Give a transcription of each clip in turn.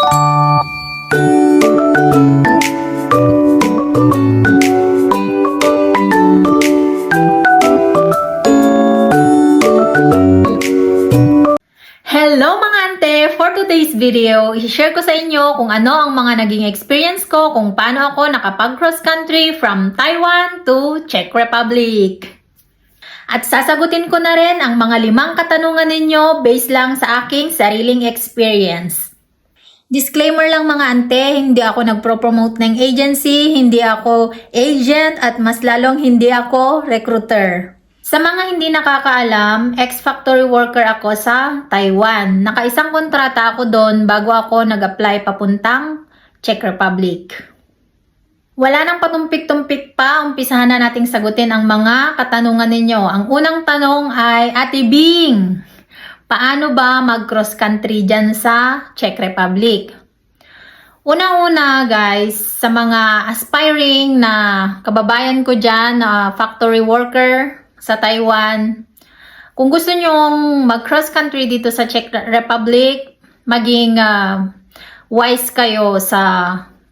Hello mga ante! For today's video, i-share ko sa inyo kung ano ang mga naging experience ko kung paano ako nakapag-cross country from Taiwan to Czech Republic. At sasagutin ko na rin ang mga 5 katanungan ninyo based lang sa aking sariling experience. Disclaimer lang mga ante, hindi ako nagpro-promote ng agency, hindi ako agent at mas lalong hindi ako recruiter. Sa mga hindi nakakaalam, ex-factory worker ako sa Taiwan. Nakaisang kontrata ako doon bago ako nag-apply papuntang Czech Republic. Wala nang patumpik-tumpik pa, umpisahan na nating sagutin ang mga katanungan ninyo. Ang unang tanong ay, Ate Bing, paano ba mag-cross country dyan sa Czech Republic? Unang-una guys, sa mga aspiring na kababayan ko dyan, na factory worker sa Taiwan, kung gusto nyong mag-cross country dito sa Czech Republic, maging wise kayo sa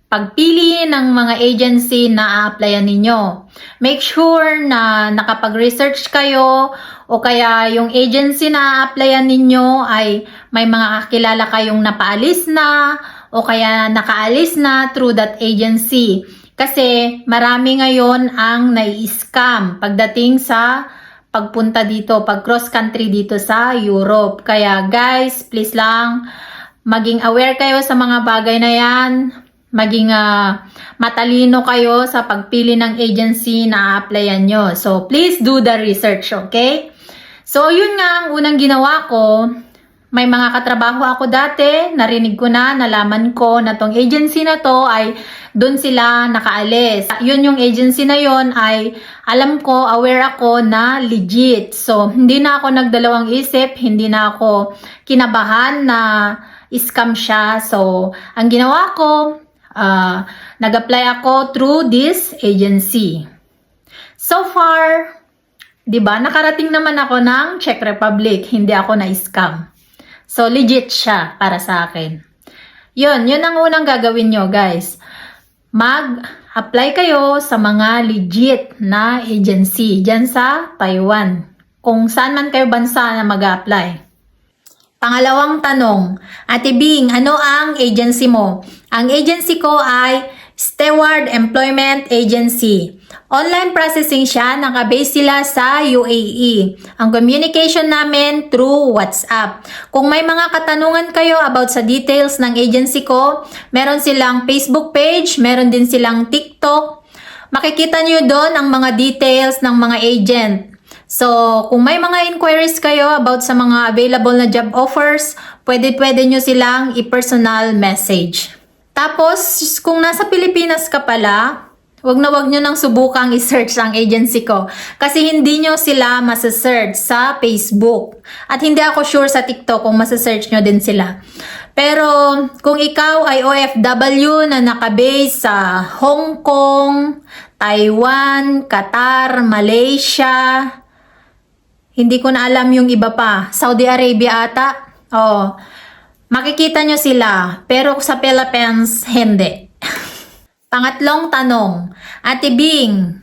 pagpili ng mga agency na a-applyan ninyo. Make sure na nakapag-research kayo o kaya yung agency na a-applyan ninyo ay may mga kakilala kayong napaalis na o kaya nakaalis na through that agency. Kasi marami ngayon ang nai-scam pagdating sa pagpunta dito, pag-cross country dito sa Europe. Kaya guys, please lang, maging aware kayo sa mga bagay na yan. Maging matalino kayo sa pagpili ng agency na a-applyan nyo. So, please do the research, okay? So, yun nga ang unang ginawa ko. May mga katrabaho ako dati, narinig ko na, nalaman ko na tong agency na to ay doon sila nakaalis. Yun yung agency na yun ay alam ko, aware ako na legit. So, hindi na ako nagdalawang isip, hindi na ako kinabahan na scam siya. So, ang ginawa ko, nag-apply ako through this agency. So far, 'di ba, nakarating naman ako ng Czech Republic, hindi ako na-scam. So legit siya para sa akin. Yun ang unang gagawin nyo, guys. Mag-apply kayo sa mga legit na agency diyan sa Taiwan. Kung saan man kayo bansa na mag-apply. Pangalawang tanong, Ate Bing, ano ang agency mo? Ang agency ko ay Steward Employment Agency. Online processing siya, nakabase sila sa UAE. Ang communication namin through WhatsApp. Kung may mga katanungan kayo about sa details ng agency ko, meron silang Facebook page, meron din silang TikTok. Makikita nyo doon ang mga details ng mga agent. So, kung may mga inquiries kayo about sa mga available na job offers, pwede nyo silang i-personal message. Tapos, kung nasa Pilipinas ka pala, wag nyo nang subukang i-search ang agency ko. Kasi hindi nyo sila masasearch sa Facebook. At hindi ako sure sa TikTok kung masasearch nyo din sila. Pero, kung ikaw ay OFW na nakabase sa Hong Kong, Taiwan, Qatar, Malaysia, hindi ko na alam yung iba pa. Saudi Arabia ata. Oh, makikita nyo sila. Pero sa Philippines, hindi. Pangatlong tanong. Ate Bing,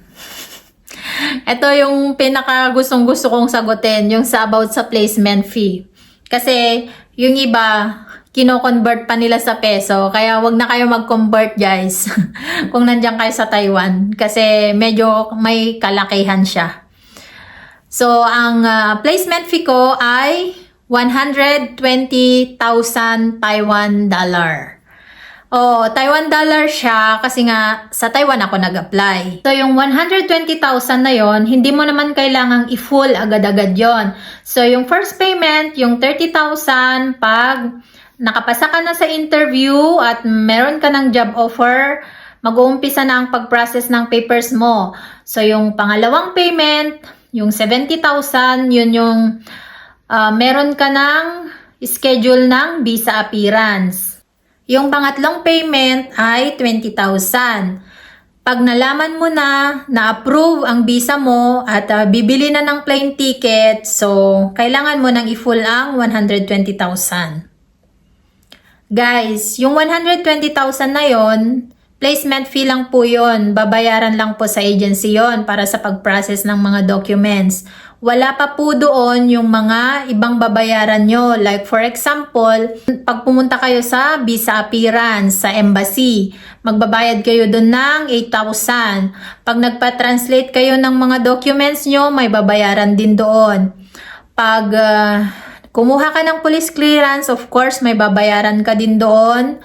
ito yung pinaka gustong-gusto kong sagutin. Yung sa about sa placement fee. Kasi yung iba, kino-convert pa nila sa peso. Kaya wag na kayo mag-convert guys. Kung nandiyan kayo sa Taiwan. Kasi medyo may kalakihan siya. So, ang placement fee ko ay 120,000 Taiwan dollar. Taiwan dollar siya kasi nga sa Taiwan ako nag-apply. So, yung 120,000 na yon, hindi mo naman kailangang i-full agad-agad yon. So, yung first payment, yung 30,000, pag nakapasa ka na sa interview at meron ka ng job offer, mag-uumpisa na ang pag-process ng papers mo. So, yung pangalawang payment, yung 70,000, yun yung meron ka ng schedule ng visa appearance. Yung pangatlong payment ay 20,000. Pag nalaman mo na na-approve ang visa mo at bibili na ng plane ticket, so kailangan mo nang i-full ang 120,000. Guys, yung 120,000 na yon, placement fee lang po yon. Babayaran lang po sa agency yon para sa pag-process ng mga documents. Wala pa po doon yung mga ibang babayaran nyo. Like for example, pag pumunta kayo sa visa appearance sa embassy, magbabayad kayo doon ng 8,000. Pag nagpa-translate kayo ng mga documents nyo, may babayaran din doon. Pag kumuha ka ng police clearance, of course, may babayaran ka din doon.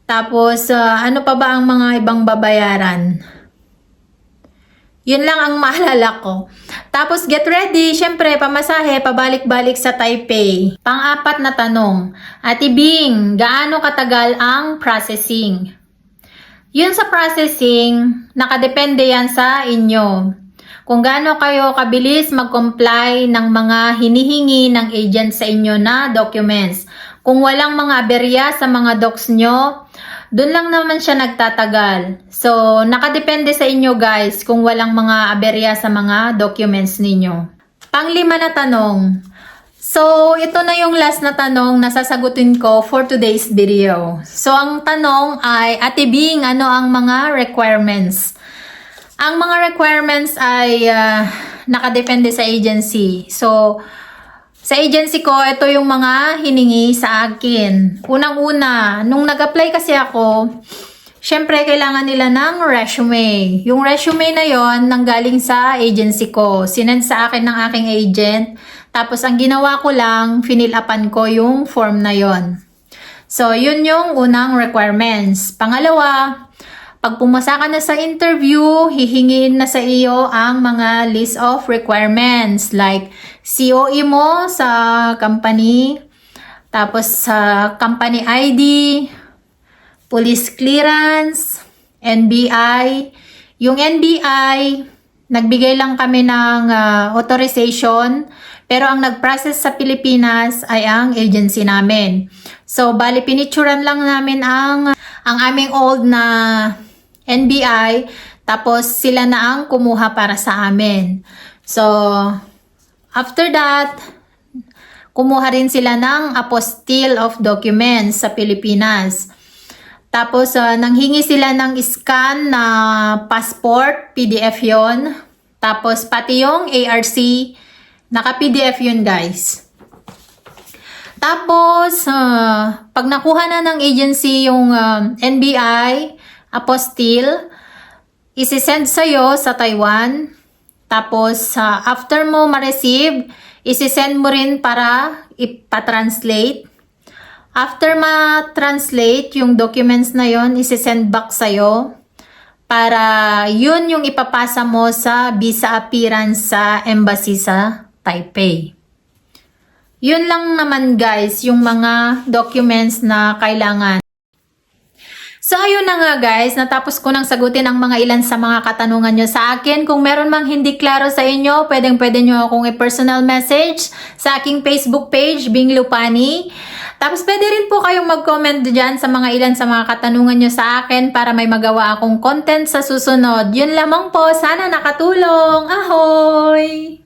Tapos, ano pa ba ang mga ibang babayaran? Yun lang ang maalala ko. Tapos, get ready. Syempre, pamasahe, pabalik-balik sa Taipei. Pang-apat na tanong. Ate Bing, gaano katagal ang processing? Yun sa processing, nakadepende yan sa inyo. Kung gaano kayo kabilis mag-comply ng mga hinihingi ng agent sa inyo na documents. Kung walang mga aberya sa mga docs nyo, dun lang naman siya nagtatagal. So, nakadepende sa inyo guys kung walang mga aberya sa mga documents ninyo. Panglima na tanong. So, ito na yung last na tanong na sasagutin ko for today's video. So, ang tanong ay, Ate Bing, ano ang mga requirements? Ang mga requirements ay nakadepende sa agency. So, sa agency ko, ito yung mga hiningi sa akin. Unang-una, nung nag-apply kasi ako, syempre kailangan nila ng resume. Yung resume na yon nanggaling sa agency ko. Sinend sa akin ng aking agent. Tapos, ang ginawa ko lang, finill-upan ko yung form na yon. So, yun yung unang requirements. Pangalawa, pag pumasa ka na sa interview, hihingin na sa iyo ang mga list of requirements like COE mo sa company, tapos sa company ID, police clearance, NBI. Yung NBI, nagbigay lang kami ng authorization, pero ang nag-process sa Pilipinas ay ang agency namin. So, bali pinicturan lang namin ang aming old na NBI, tapos sila na ang kumuha para sa amin. So, after that, kumuha rin sila ng apostille of documents sa Pilipinas. Tapos, nanghingi sila ng scan na passport, PDF yon. Tapos, pati yung ARC, naka-PDF yun guys. Tapos, pag nakuha na ng agency yung NBI, apostille, isi-send sa'yo sa Taiwan. Tapos, after mo ma-receive, isi-send mo rin para ipa-translate. After ma-translate yung documents na yon, isi-send back sa'yo para yun yung ipapasa mo sa visa appearance sa embassy sa Taipei. Yun lang naman guys, yung mga documents na kailangan. So, ayun na nga guys, natapos ko nang sagutin ang mga ilan sa mga katanungan nyo sa akin. Kung meron mang hindi klaro sa inyo, pwede nyo akong i-personal message sa aking Facebook page, Bing Lupani. Tapos, pwede rin po kayong mag-comment dyan sa mga ilan sa mga katanungan nyo sa akin para may magawa akong content sa susunod. Yun lamang po, sana nakatulong. Ahoy!